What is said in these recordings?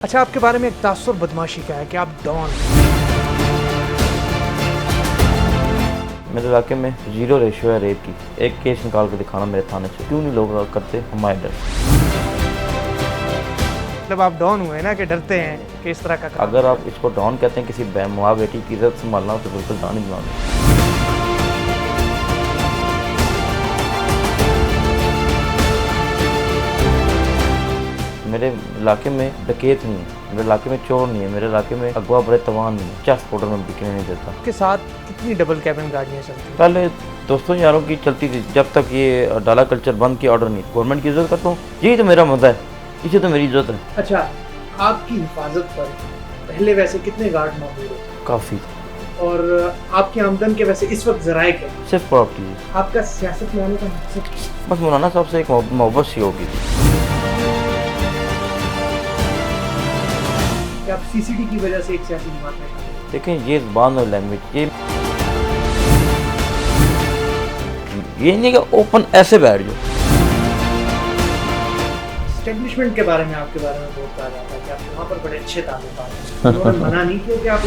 अच्छा, आपके बारे में एक तासुर बदमाशी का है कि आप डॉन। मेरे इलाके में 0 रेशियो है रेप की। एक केस निकाल के दिखाना मेरे थाने से। क्यों नहीं लोग करते हमारे डर। मतलब आप डॉन हुए ना कि डरते हैं कि इस तरह का काम। अगर आप इसको डॉन कहते हैं किसी माँ बेटी की इज्जत संभालना तो बिल्कुल डॉन ही बना। मेरे इलाके में डकैत नहीं है, मेरे इलाके में चोर नहीं है, मेरे इलाके में अगवा बड़े तवान नहीं है, चेस्ट पाउडर में बिकने नहीं देता। के साथ कितनी डबल कैबिन गाड़ियाँ चलती हैं? पहले दोस्तों यारों की चलती थी, जब तक ये डाला कल्चर बंद किया ऑर्डर नहीं। गवर्नमेंट की इज्जत करता हूँ, यही तो मेरा मजा है, इसे तो मेरी इज्जत है। अच्छा, आपकी हिफाजत पर पहले वैसे कितने गार्ड मौजूद होते काफ़ी। हैं और आपकी आमदन के वैसे इस वक्त जराए क्या हैं? सिर्फ प्रॉपर्टी है। आपका सियासत में आने का मकसद? बस मौलाना साहब से एक मोहब्बत सी होगी। कि आप सीसीडी की वजह से एक सियासी जमात में शामिल हैं? देखें ये ज़बान और लैंग्वेज ये नहीं कि ओपन ऐसे बैठ जाओ। एस्टेब्लिशमेंट के बारे में आपके बारे में बहुत कहा जाता है कि आप वहाँ पर बड़े अच्छे ताल्लुकात हैं। उन्होंने मना नहीं किया कि आप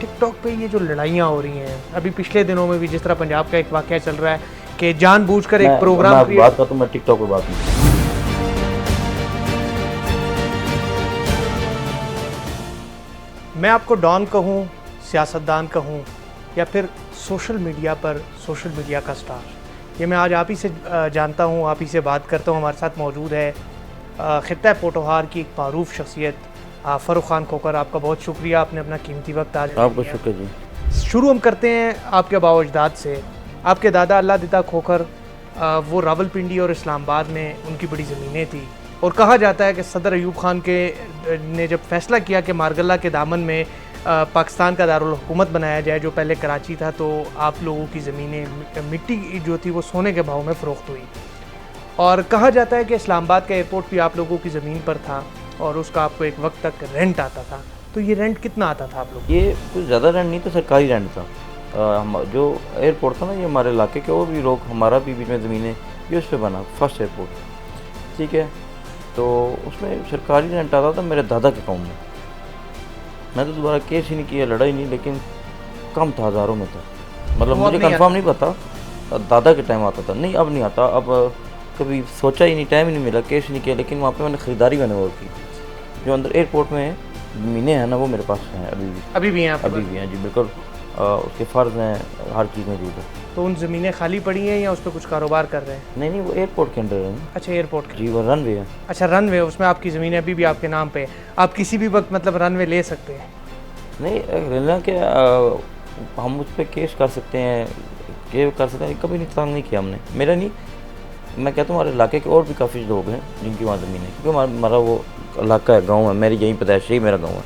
टिकटॉक पे ये जो लड़ाइयाँ हो रही हैं, अभी पिछले दिनों में भी जिस तरह पंजाब का एक वाकया चल रहा है कि जानबूझकर एक प्रोग्राम मैं बात करता हूँ, मैं टिकटॉक पर बात नहीं। मैं आपको डॉन कहूँ, सियासतदान कहूँ या फिर सोशल मीडिया पर सोशल मीडिया का स्टार, ये मैं आज आप ही से जानता हूँ, आप ही से बात करता हूँ। हमारे साथ मौजूद है खित्ता पोटोहार की एक मारूफ शख्सियत फ़ारूक खान खोखर। आपका बहुत शुक्रिया, आपने अपना कीमती वक्त आज आपको शुक्र जी। शुरू हम करते हैं आपके बावजदाद से। आपके दादा अल्लाह दिता खोखर वो रावलपिंडी और इस्लामाबाद में उनकी बड़ी ज़मीनें थी और कहा जाता है कि सदर अयूब खान के ने जब फैसला किया कि मारगल्ला के दामन में पाकिस्तान का दारुल हुकूमत बनाया जाए, जो पहले कराची था, तो आप लोगों की ज़मीनें मिट्टी जो थी वो सोने के भाव में फ़रोख्त हुई। और कहा जाता है कि इस्लामाबाद का एयरपोर्ट भी आप लोगों की ज़मीन पर था और उसका आपको एक वक्त तक रेंट आता था। तो ये रेंट कितना आता था आप लोग? ये कुछ ज़्यादा रेंट नहीं था, सरकारी रेंट था। हम जो एयरपोर्ट था ना, ये हमारे इलाके के और भी लोग, हमारा भी बीच में ज़मीनें, ये उस पर बना फर्स्ट एयरपोर्ट, ठीक है। तो उसमें सरकारी रेंट आता था मेरे दादा के अकाउंट में। मैं तो दोबारा केस ही नहीं किया, लड़ा ही नहीं, लेकिन कम था, हज़ारों में था। मतलब मुझे कंफर्म नहीं पता, दादा के टाइम आता था। नहीं अब नहीं आता, अब कभी सोचा ही नहीं, टाइम ही नहीं मिला, केस नहीं किया। लेकिन वहाँ पे मैंने ख़रीदारी मैंने वो की। जो अंदर एयरपोर्ट में ज़मीनें हैं ना, वो मेरे पास हैं अभी भी हैं आपके अभी पास? भी हैं जी, बिल्कुल। उसके फ़र्ज़ हैं, हर चीज़ मौजूद है। तो उन ज़मीनें खाली पड़ी हैं या उस पर कुछ कारोबार कर रहे हैं? नहीं नहीं, वो एयरपोर्ट के अंदर है ना। अच्छा, एयरपोर्ट का जी, वो रनवे है। अच्छा, रनवे, उसमें आपकी ज़मीनें अभी भी आपके नाम पे है। आप किसी भी वक्त मतलब रनवे ले सकते हैं? नहीं रहना के हम उस पर केस कर सकते हैं, कभी नुकसान नहीं किया हमने, मेरा नहीं। मैं कहता हूँ हमारे इलाके के और भी काफ़ी लोग हैं जिनकी वहाँ ज़मीन है, क्योंकि हमारा वो इलाका है, गांव है, मेरी यहीं पैदाइश, यही मेरा गांव है।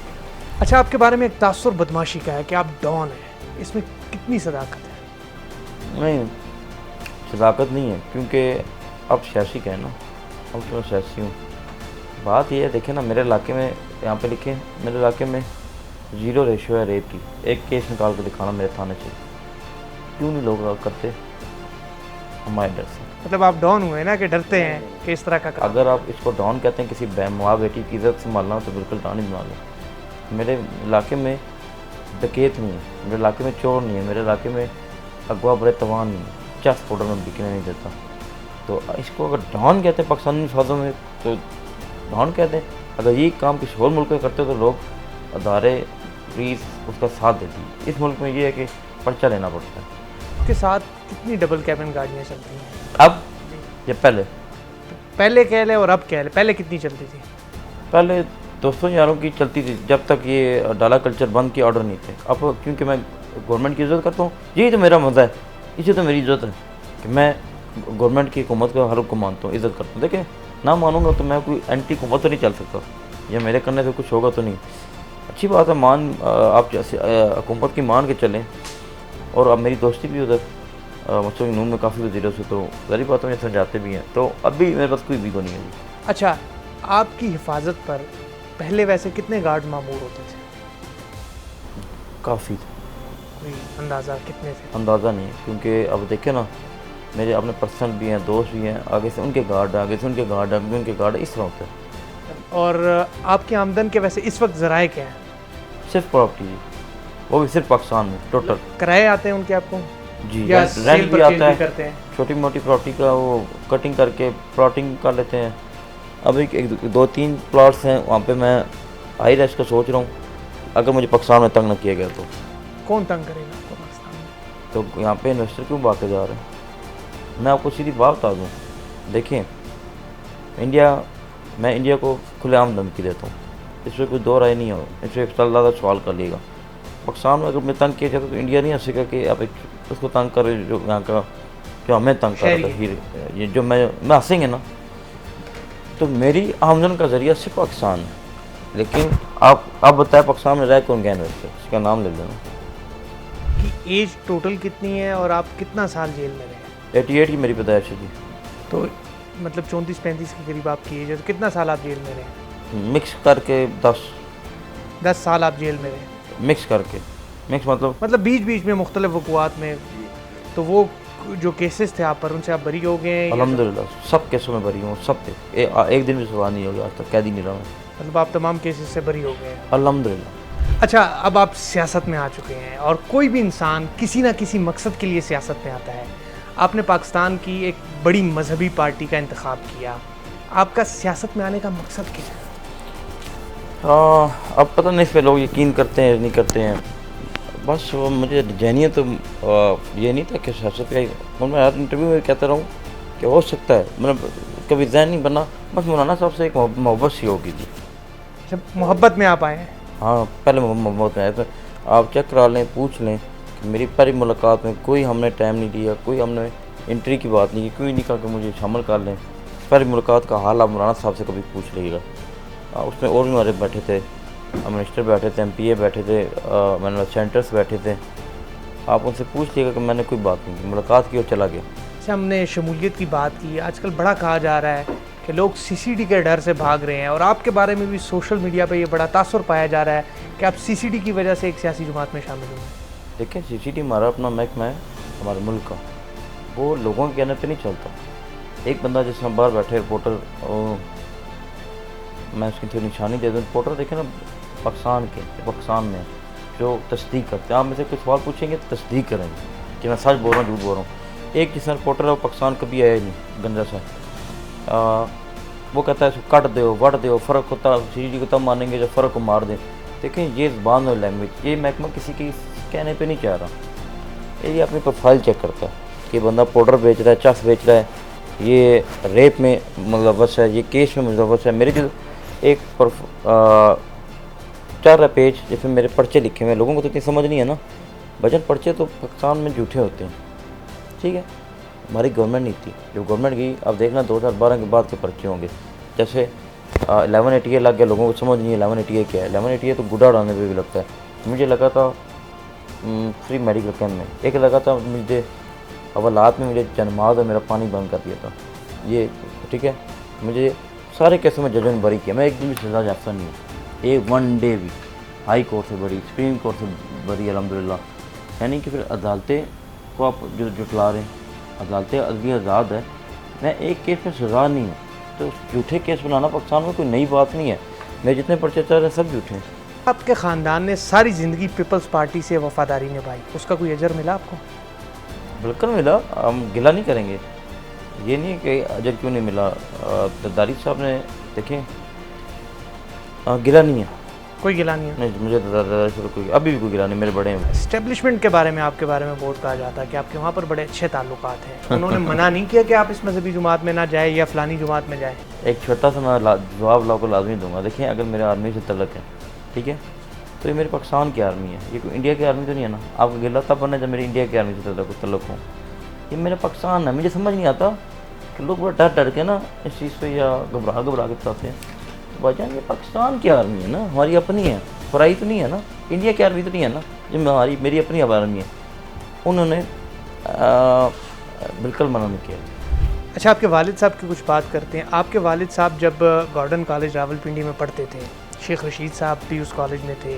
अच्छा, आपके बारे में एक तासुर बदमाशी का है कि आप डॉन हैं, इसमें कितनी सदाकत है? नहीं, सदाकत नहीं है, क्योंकि अब सियासी का है ना, अब तो मैं सियासी हूँ। बात यह है, देखें ना, मेरे इलाके में यहाँ पे लिखे, मेरे इलाके में 0 रेशियो है रेप की। एक केस निकाल के दिखाना मेरे थाने से। क्यों नहीं लोग करते हमारे डर से। मतलब आप डॉन हुए ना कि डरते हैं कि इस तरह का काम। अगर आप इसको डॉन कहते हैं किसी माँ बेटी की इज्जत संभालना तो बिल्कुल डॉन ही बना लो। मेरे इलाके में डकैत नहीं है, मेरे इलाके में चोर नहीं है, मेरे इलाके में अगवा बड़े तवान नहीं है, चेस्ट पाउडर में बिकने नहीं देता। तो इसको अगर डॉन कहते हैं पाकिस्तानी अल्फाजों में तो डॉन कहते हैं। अगर ये काम किसी और मुल्क में करते तो लोग, अदारे, पुलिस उसका साथ देती है। इस मुल्क में ये है कि पर्चा लेना पड़ता है। के साथ कितनी डबल कैबिन गाड़ियाँ चलती हैं? अब या पहले कह लें और अब कह लें, पहले कितनी चलती थी? पहले दोस्तों यारों की चलती थी, जब तक ये डाला कल्चर बंद किया ऑर्डर नहीं थे। अब क्योंकि मैं गवर्नमेंट की इज़्ज़त करता हूँ, यही तो मेरा मज़ा है, इसे तो मेरी इज़्ज़त है कि मैं गवर्नमेंट की हुकूमत को, हर को मानता हूँ, इज़्ज़त करता हूँ। देखें ना मानूंगा तो मैं कोई एंटी हुकूमत तो नहीं चल सकता, या मेरे करने से कुछ होगा तो नहीं। अच्छी बात है, आप जैसे हुकूमत की मान के चलें। और अब मेरी दोस्ती भी उधर मुस्लिम नून में काफ़ी वज़ीरों से, तो ज़ाहिर बात है समझाते भी हैं। तो अभी मेरे पास कोई वीगो नहीं है। अच्छा, आपकी हिफाजत पर पहले वैसे कितने गार्ड मामूर होते थे? काफ़ी। कोई अंदाज़ा कितने थे? अंदाज़ा नहीं है, क्योंकि अब देखें ना, मेरे अपने पर्सनल भी हैं, दोस्त भी हैं, आगे से उनके गार्ड हैं, आगे से उनके गार्ड हैं, आगे से उनके गार्ड हैं, इस तरह होता है। और आपकी आमदन के वैसे इस वक्त ज़राए क्या हैं? सिर्फ प्रॉपर्टी जी, वो भी सिर्फ पाकिस्तान में टोटल। किराए आते हैं उनके आपको जी, या रेंट सेल भी परचेज आता भी है, करते हैं? छोटी मोटी प्रॉपर्टी का वो कटिंग करके प्लॉटिंग कर लेते हैं। अब एक दो तीन प्लॉट्स हैं, वहाँ पे मैं हाई रेस्ट का सोच रहा हूँ, अगर मुझे पाकिस्तान में तंग न किया गया तो। कौन तंग करेगा आपको पाकिस्तान में? तो यहाँ पे इन्वेस्टर क्यों भागते जा रहे हैं? मैं आपको सीधी बात बता दूँ, देखिए मैं इंडिया को खुलेआम धमकी देता हूँ, इसमें कोई दो राय नहीं हो, इसमें एक ज़्यादा सवाल कर लिएगा। पाकिस्तान में अगर मैं तंग किया जाता तो इंडिया नहीं हंसेगा कि आप एक उसको तंग कर जो यहाँ का जो हमें तंग कर रहा था, ये जो मैं हंसेंगे ना। तो मेरी आमदन का ज़रिया सिर्फ पाकिस्तान है, लेकिन आप बताएं पाकिस्तान में रह कौन गया इन्वेस्टर, इसका नाम ले लेना। कि एज टोटल कितनी है और आप कितना साल जेल में रहे? 88 की मेरी पैदाइश है जी। तो मतलब 34-35 के करीब आपकी एज है, तो कितना साल आप जेल में रहे? मिक्स करके 10 साल आप जेल में रहे? मिक्स करके, मिक्स मतलब बीच बीच में मुख्तलिफ वक़ुआत में, तो वो जो केसेस थे आप पर, उनसे आप बरी हो गए हैं? अल्हम्दुलिल्लाह सब केसों में बरी हूँ, सब पे एक दिन भी सजा नहीं होगा, आज तक कैद ही नहीं रहा मैं। मतलब आप तमाम केसेस से बरी हो गए हैं? अल्हम्दुलिल्लाह। अच्छा, अब आप सियासत में आ चुके हैं और कोई भी इंसान किसी ना किसी मकसद के लिए सियासत में आता है। आपने पाकिस्तान की एक बड़ी मजहबी पार्टी का इंतखाब किया, आपका सियासत में आने का मकसद क्या है? अब पता नहीं इस पर लोग यकीन करते हैं नहीं करते हैं, बस वो मुझे जहनीत तो ये नहीं था कि सियासत का। मैं हर इंटरव्यू में कहता रहूँ कि हो सकता है, मतलब कभी जहन नहीं बना, बस मौलाना साहब से एक मोहब्बत सी होगी जी। जब मोहब्बत में आप आए हैं? हाँ, पहले मोहब्बत में आए थे। आप चेक करा लें, पूछ लें कि मेरी पहली मुलाकात में कोई हमने टाइम नहीं दिया, कोई हमने इंट्री की बात नहीं की, कोई नहीं कहा कि मुझे शामिल कर लें। पहली मुलाकात का हाल आप मौलाना साहब से कभी पूछ लीजिएगा। उसमें और भी हमारे बैठे थे, मिनिस्टर बैठे थे, MPA बैठे थे, मैंने सेंटर्स बैठे थे। आप उनसे पूछ लीजिएगा कि मैंने कोई बात नहीं की, मुलाकात की और चला गया। अच्छा, हमने शमूलियत की बात की, आजकल बड़ा कहा जा रहा है कि लोग CCD के डर से भाग रहे हैं, और आपके बारे में भी सोशल मीडिया पे ये बड़ा तासुर पाया जा रहा है कि आप CCD की वजह से एक सियासी जमात में शामिल हुए। देखिए, CCD हमारा अपना महकमा है हमारे मुल्क का, वो लोगों के कहने पे नहीं चलता। एक बंदा जिस बाहर बैठे रिपोर्टर, मैं उसकी थोड़ी निशानी दे दूँ, रिपोर्टर देखे ना पाकिस्तान में जो तस्दीक करते हैं, आप में से कुछ सवाल पूछेंगे तो तस्दीक करेंगे कि मैं सच बोल रहा हूँ झूठ बोल रहा हूँ। एक जिसका रिपोर्टर है वो पाकिस्तान कभी आया ही नहीं, गंजा सा, वो कहता है इसको कट दो वट दो, फ़र्क होता CCD को तब मानेंगे जब फ़र्क को मार दें। देखें, ये ज़बान और लैंग्वेज, ये महकमा किसी की कहने पे नहीं चाह रहा, ये अपनी प्रोफाइल चेक करता है कि बंदा पाउडर बेच रहा है, चस बेच रहा है, ये रेप में मुलव्वस है, ये केस में मुलव्वस है। मेरे जो एक 4 पेज जिसमें मेरे पर्चे लिखे हुए हैं, लोगों को तो इतनी समझ नहीं है ना, भजन पर्चे तो पाकिस्तान में झूठे होते हैं, ठीक है। हमारी गवर्नमेंट नहीं थी, जब गवर्नमेंट गई, अब देखना 2012 के बाद के पर्चे होंगे। जैसे 1188 लग गया, लोगों को समझ नहीं है 1188 क्या है। 1188 तो गुड़ा उड़ाने पर भी लगता है। मुझे लगा था फ्री मेडिकल कैम्प में, एक लगा था मुझे हवालात में, मुझे जनमाज और मेरा पानी बंद कर दिया था, ये ठीक है। मुझे सारे केसों में जजों ने बरी किया, मैं एक दिन भी सजा याफ्ता नहीं हूँ, एक 1 डे भी। हाई कोर्ट से बरी, सुप्रीम कोर्ट से बरी अल्हम्दुलिल्लाह। यानी कि फिर अदालतें को आप जो जुटला रहे हैं, अदालतें अदली आज़ाद है, मैं एक केस में सजा नहीं हूँ, तो झूठे केस बनाना पाकिस्तान में कोई नई बात नहीं है। मेरे जितने पर्चे चल रहे हैं सब झूठे हैं। आपके ख़ानदान ने सारी ज़िंदगी पीपल्स पार्टी से वफादारी निभाई, उसका कोई अजर मिला आपको? बिल्कुल मिला, हम गिला नहीं करेंगे, ये नहीं कि अजर क्यों नहीं मिला। दारी साहब ने देखें, गिला नहीं है, कोई गिला नहीं है? नहीं, मुझे दादारी से कोई अभी भी कोई गिला नहीं, मेरे बड़े हैं। इस्टेब्लिशमेंट के बारे में, आपके बारे में बहुत कहा जाता है कि आपके वहाँ पर बड़े अच्छे ताल्लुकात हैं। उन्होंने मना नहीं किया कि आप इस मजहबी जमात में ना जाए या फ़लानी जमात में जाए? एक छोटा सा मैं जवाब आपको लाजमी दूंगा। देखिए, अगर मेरे आर्मी से तल्लक है, ठीक है, तो ये मेरे पाकिस्तान की आर्मी है, ये कोई इंडिया की आर्मी तो नहीं है ना। आपको गिला तब बनना जब मेरी इंडिया की आर्मी से तल्लक हो। ये मेरा पाकिस्तान है। मुझे समझ नहीं आता कि लोग बड़ा डर के ना इस चीज़ पे या घबरा के बताते हैं। तो भाईजान, ये पाकिस्तान की आर्मी है ना, हमारी अपनी है, फराई तो नहीं है ना, इंडिया की आर्मी तो नहीं है ना, जो मेरी अपनी आर्मी है। उन्होंने बिल्कुल मना नहीं किया। अच्छा, आपके वालिद साहब की कुछ बात करते हैं। आपके वालिद साहब जब गॉर्डन कॉलेज रावलपिंडी में पढ़ते थे, शेख रशीद साहब भी उस कॉलेज में थे,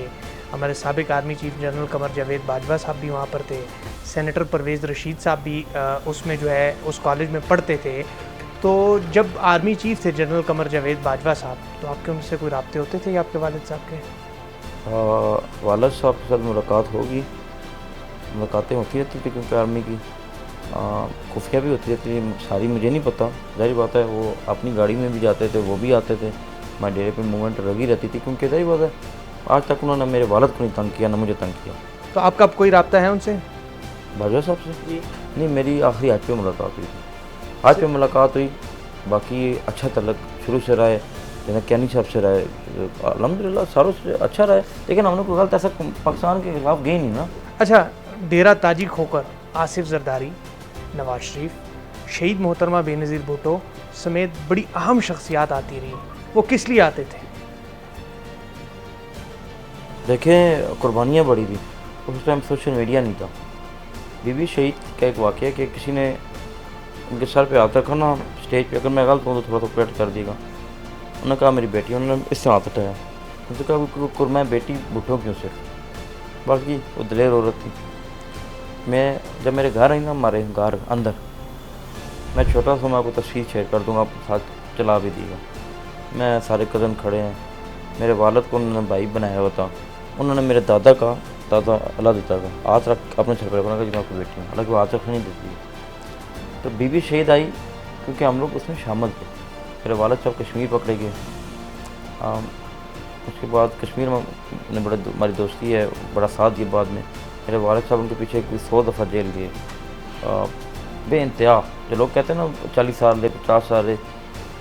हमारे साबिक army chief general Qamar Javed Bajwa साहब भी वहाँ पर थे, सेनेटर परवेज़ रशीद साहब भी उसमें जो है उस कॉलेज में पढ़ते थे। तो जब आर्मी चीफ थे जनरल कमर जावेद बाजवा साहब, तो आपके उनसे कोई राब्ते होते थे या आपके वालिद साहब के? वालिद साहब के साथ मुलाकातें होती रहती थी, क्योंकि आर्मी की खुफिया भी होती रहती थी, सारी मुझे नहीं पता, जाहिर बात है। वो अपनी गाड़ी में भी जाते थे, वो भी आते थे, हमारे डेरे पे मूवमेंट लगी रहती थी, क्योंकि जाहिर बात है आज तक उन्होंने मेरे वालिद को नहीं तंग किया, ना मुझे तंग किया। तो आपका अब कोई राब्ता है उनसे? बाजवा साहब से जी नहीं, मेरी आखिरी आज पे मुलाकात हुई थी, आज पे मुलाकात हुई। बाकी अच्छा तलक शुरू से रहा है, जैसे कैनी साहब से रहा है, अल्हम्दुलिल्लाह सारों से अच्छा रहा है, लेकिन हमने कोई गलत ऐसा पाकिस्तान के खिलाफ गए नहीं ना। अच्छा, डेरा ताजी खोकर, आसिफ जरदारी, नवाज शरीफ, शहीद मोहतरमा बेनज़ीर भुट्टो समेत बड़ी अहम शख्सियात आती रही, वो किस लिए आते थे? देखें, कुर्बानियाँ बड़ी थी, उस टाइम सोशल मीडिया नहीं था। बीबी शहीद का एक वाक़या कि किसी ने उनके सर पे हाथ रखा ना स्टेज पे, अगर मैं गलत हूँ तो थोड़ा सा करेक्ट कर देगा। उन्होंने कहा मेरी बेटी, उन्होंने इससे हाथ उठाया, उनसे कहा कुरमा बेटी भुट्टो क्यों सिर्फ। बाकी वो दिलेर औरत थी। मैं जब मेरे घर आई ना, हमारे घर अंदर, मैं छोटा सा मैं आपको तस्वीर शेयर कर दूँगा, आपके साथ चला भी देगा। मैं सारे कज़न खड़े हैं, मेरे वालिद को उन्होंने भाई बनाया हुआ था, उन्होंने मेरे दादा अल्लाह देता का हाथ रख अपने सर पर रखा कि मैं आपकी बेटी हूँ, हालांकि वो हाथ रखने नहीं देती। तो बीबी शहीद आई क्योंकि हम लोग उसमें शामिल थे। मेरे वालिद साहब कश्मीर पकड़े गए, उसके बाद कश्मीर में बड़े हमारी दोस्ती है, बड़ा साथ दिया। बाद में मेरे वालिद साहब उनके पीछे कोई 100 दफ़ा जेल गए, बेइंतहा। जो लोग कहते हैं ना 40 साल रहे, 50 साल रहे,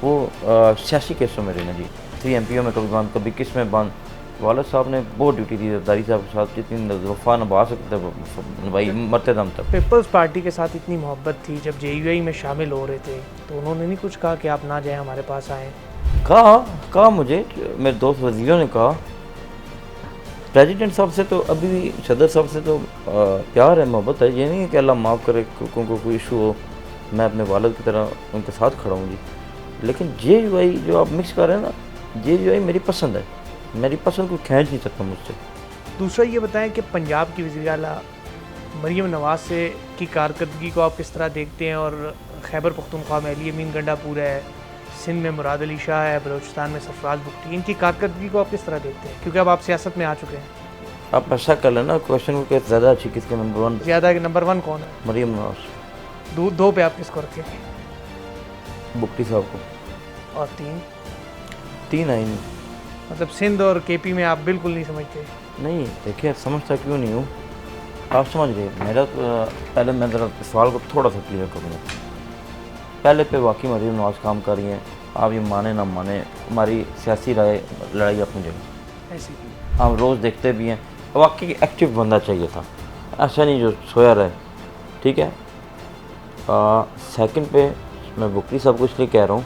वो सियासी केसों में रहे जी। 3 MPO में कभी बंद, कभी किस में बंद। वालिद साहब ने बहुत ड्यूटी दी जरदारी साहब के साथ, जितनी वफा निभा सकते थे भाई मरते दम तक। पीपल्स पार्टी के साथ इतनी मोहब्बत थी, जब JUI में शामिल हो रहे थे तो उन्होंने नहीं कुछ कहा कि आप ना जाएं, हमारे पास आएँ? कहा मुझे मेरे दोस्त वजीरों ने कहा। प्रेसिडेंट साहब से तो अभी भी, सदर साहब से तो प्यार है, मोहब्बत है। ये नहीं है कि अल्लाह माफ़ करे को कोई इशू हो, मैं अपने वालिद की तरह उनके साथ खड़ा हूँ जी। लेकिन JUI जो आप मिक्स कर रहे हैं ना, JUI मेरी पसंद है, मेरी पसंद को खींच नहीं सकता मुझसे। दूसरा ये बताएं कि पंजाब की वज़ीर आला मरीम नवाज़ से की कारकर्दगी को आप किस तरह देखते हैं? और खैबर पख्तूनख्वा में अली अमीन गंडापुर है, सिंध में मुराद अली शाह है, बलूचिस्तान में सरफराज बुख्ती, इनकी कारकर्दगी को आप किस तरह देखते हैं, क्योंकि अब आप सियासत में आ चुके हैं? आप ऐसा कर लेना क्वेश्चन को, ज़्यादा अच्छी किसके नंबर 1? ज़्यादा नंबर 1 कौन है? मरीम नवाज़। दो पे आप किसको रखें? बुख्ती साहब को। और 3 आई नहीं, मतलब सिंध और KP में आप बिल्कुल नहीं समझते? नहीं, देखिए समझता क्यों नहीं हूँ, आप समझ गए। मेरा पहले मैं ज़रा सवाल को थोड़ा सा क्लियर करूँगा। पहले पे वाकई मरीम नवाज़ काम कर रही हैं, आप ये माने ना माने, हमारी सियासी लड़ाई अपनी जगह ऐसी हम रोज़ देखते भी हैं। वाकई एक्टिव बंदा चाहिए था, ऐसा नहीं जो सोया रहे, ठीक है। सेकंड पे मैं बुख्ती साहब को इसलिए कह रहा हूँ,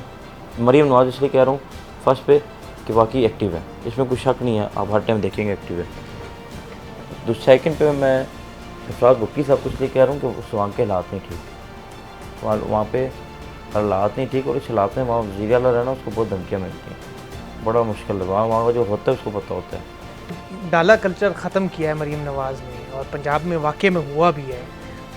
मरीम नवाज़ इसलिए कह रहा हूँ फर्स्ट पे कि वाकई एक्टिव है, इसमें कोई शक नहीं है, आप हर टाइम देखेंगे एक्टिव है। सेकंड पे मैं सरफराज बुख्ती साहब को इसलिए कह रहा हूँ कि उस वहाँ के हालात नहीं ठीक, वहाँ पे हालात नहीं ठीक, और इस हालात में वहाँ वज़ीर आला रहना, उसको बहुत धमकियाँ मिलती हैं, बड़ा मुश्किल है। वहाँ का जो होता है उसको पता होता है। डाला कल्चर ख़त्म किया है मरीम नवाज़ ने, और पंजाब में वाकई में हुआ भी है,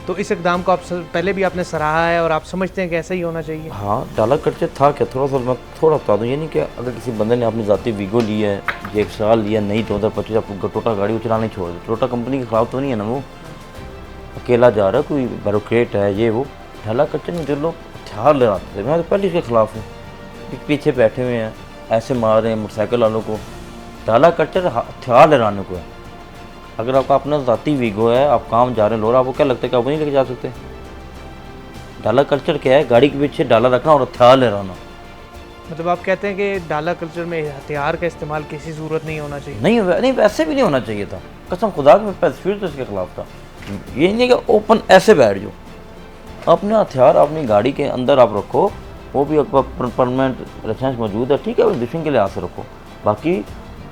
तो इस इक़दाम को आप पहले भी आपने सराहा है और आप समझते हैं कि ऐसा ही होना चाहिए? हाँ, डाला कल्चर था क्या, मैं थोड़ा बता दूँ। ये नहीं कि अगर किसी बंदे ने अपनी ज़ाती वीगो ली है, ये 1 साल लिया, नहीं 2025 आपको टोटा गाड़ी वो चलाने छोड़ दे, टोटा कंपनी के खिलाफ तो नहीं है ना, वो अकेला जा रहा है, कोई ब्यूरोक्रेट है ये वो। डाला कल्चर में जो लोग हथियार ले आते थे, मैं तो पहले इसके खिलाफ हूँ, पीछे बैठे हुए हैं, ऐसे मार रहे हैं मोटरसाइकिल वालों को। डाला कल्चर हथियार लगाने को है। अगर आपका अपना ज़ाती वीगो है, आप काम जा रहे हैं लोरा, आपको क्या लगता है कि आप नहीं लेके जा सकते? डाला कल्चर क्या है? गाड़ी के पीछे डाला रखना और हथियार लहराना। मतलब आप कहते हैं कि डाला कल्चर में हथियार का इस्तेमाल किसी सूरत नहीं होना चाहिए? नहीं, वैसे भी नहीं होना चाहिए था, कसम खुदा की मैं फिर तो इसके खिलाफ था। ये नहीं कि ओपन ऐसे बैठ जाओ, अपना हथियार अपनी गाड़ी के अंदर आप रखो, वो भी परमानेंट लाइसेंस मौजूद है, ठीक है, दुश्मन के लिहाज से रखो। बाकी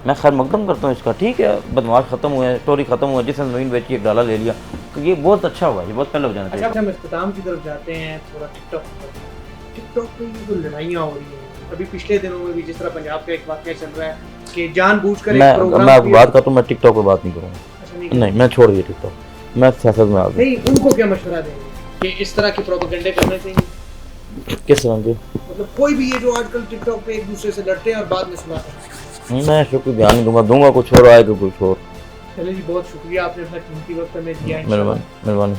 मैं खैर मकदम करता हूँ इसका, ठीक है, बदमाश खत्म हुए, स्टोरी खत्म हुआ, जिसने ज़मीन बेची एक डाला ले लिया, तो ये बहुत अच्छा हुआ, ये बहुत पहले हो जाना चाहिए। अच्छा, हम इख्तिताम की तरफ जाते हैं थोड़ा। टिकटॉक पे ये जो लड़ाइयाँ हो रही हैं, अभी पिछले दिनों में भी जिस तरह पंजाब का एक वाक़या चल रहा है, कि जानबूझकर एक मैं प्रोग्राम आपको क्रिएट- बात करता हूँ, मैं टिकटॉक पर बात नहीं करूँगा। अच्छा, नहीं नहीं, मैं छोड़ दिया टिकटॉक, मैं सियासत में आ गया। नहीं, उनको क्या मशवरा देंगे कि इस तरह के प्रोपेगेंडे करने चाहिए? किस तरह के? मतलब कोई भी ये जो आजकल टिकटॉक पे एक दूसरे से लड़ते हैं और बाद में सुनाते हैं। मैं शुक्र बयान नहीं दूंगा कुछ और, आएगा कुछ और। चलिए जी, बहुत शुक्रिया, आपने अपना कीमती वक्त हमें दिया। मेहरबानी।